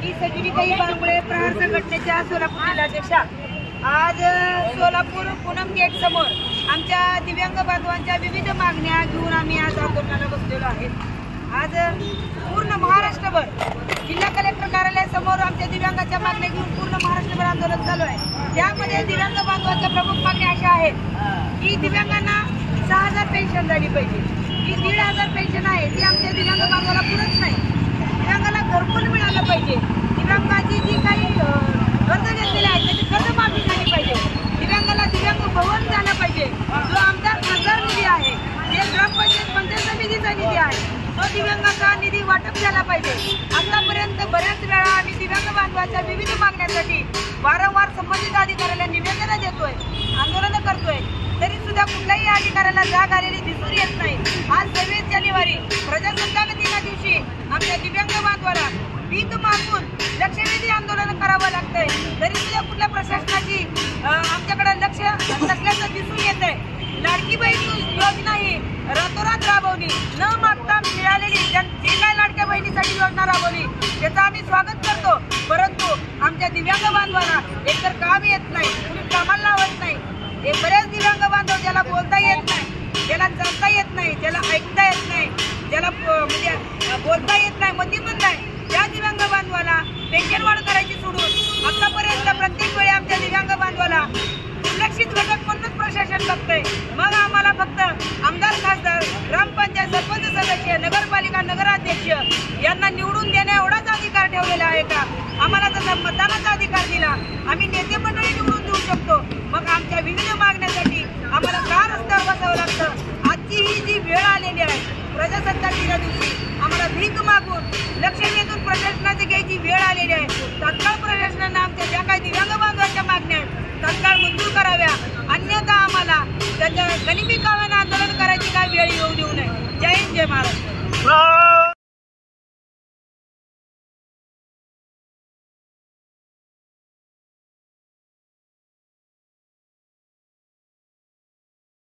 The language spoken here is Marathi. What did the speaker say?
मी सजुनीताई बांबळे प्रहार संघटनेच्या सोलापूर जिल्हाध्यक्षा। आज सोलापूर पूनम गेट समोर आमच्या दिव्यांग बांधवांच्या विविध मागण्या घेऊन आम्ही आज आंदोलनाला बसलेलो आहोत। आज पूर्ण महाराष्ट्रभर जिल्हा कलेक्टर कार्यालयासमोर आमच्या दिव्यांगाच्या मागण्या घेऊन पूर्ण महाराष्ट्रभर आंदोलन चालू आहे। त्यामध्ये दिव्यांग बांधवांच्या प्रमुख मागण्या अशा आहेत की दिव्यांगांना 6000 पेन्शन झाली पाहिजे। ही 1500 पेन्शन आहे ती आमच्या दिव्यांग बांधवाला पुरत नाही। दिव्यांगाला घरकुल मिळालं पाहिजे। दिव्यांगाची जी काही कर्ज घेतलेले आहे त्याची कर्जमाफी झाली पाहिजे। दिव्यांगाला दिव्यांग भवन झालं पाहिजे। जो आमदार खासदार निधी आहे, जे ग्रामपंचायत पंचायत समितीचा निधी आहे, तो दिव्यांगाचा निधी वाटप झाला पाहिजे। आतापर्यंत बऱ्याच वेळा आम्ही दिव्यांग बांधवांच्या विविध मागण्यांसाठी वारंवार संबंधित अधिकाऱ्याला निवेदन देतोय, आंदोलन करतोय, तरी सुद्धा कुठल्याही अधिकाऱ्याला जाग आलेली दिसून येत नाही। आज 26 जानेवारी प्रजासत्ताक दिना दिवशी आमच्या दिव्यांग बांधवाला भीक मागून लक्षवेधी आंदोलन करावं लागतंय, तरी सुद्धा कुठल्या प्रशासनाची आमच्याकडे लक्ष नसल्याचं दिसून येत आहे। लाडकी बहीण योजना ही रातोरात राबवली, न मागता मिळालेली जी काय लाडक्या बहिणीसाठी योजना राबवली त्याचं आम्ही स्वागत करतो, परंतु आमच्या दिव्यांग बांधवांना एकतर काम येत नाही, कुणी कामाला लावत नाही। हे बरेच दिव्यांग बांधव ज्याला बोलता येत नाही, ज्याला चालता येत नाही, ज्याला ऐकता येत नाही, ज्याला म्हणजे बोलता येत नाही, मतिमंद आहे, त्या दिव्यांग बांधवाला पेन्शन वाढ करायची सोडून आतापर्यंत प्रत्येक वेळी आमच्या दिव्यांग बांधवाला दुर्लक्षित घटक म्हणूनच प्रशासन बघतंय। मग आम्हाला फक्त आमदार खासदार ग्रामपंचायत सरपंच सदस्य नगरपालिका नगराध्यक्ष यांना निवडून देण्या एवढाच अधिकार ठेवलेला आहे का? आम्हाला जर मतदानाचा अधिकार दिला आम्ही नेते मंडळी निवडून देऊ शकतो, मग आमच्या विविध मागण्यासाठी आम्हाला का रस्त्यावर बसावं लागतं? आजची ही जी वेळ आलेली आहे प्रजासत्ताक दिना दिवशी आम्हाला भीक मागून लक्षवेधून प्रशासनाची घ्यायची वेळ आलेली आहे। तात्काळ प्रशासनानं आमच्या ज्या काही दिव्यांग बांधवांच्या मागण्या आहेत तात्काळ मंजूर कराव्या, अन्यथा आम्हाला त्याच्या गनिमी काव्यानं आंदोलन करायची काय वेळ येऊ देऊ नये। जय हिंद, जय महाराष्ट्र।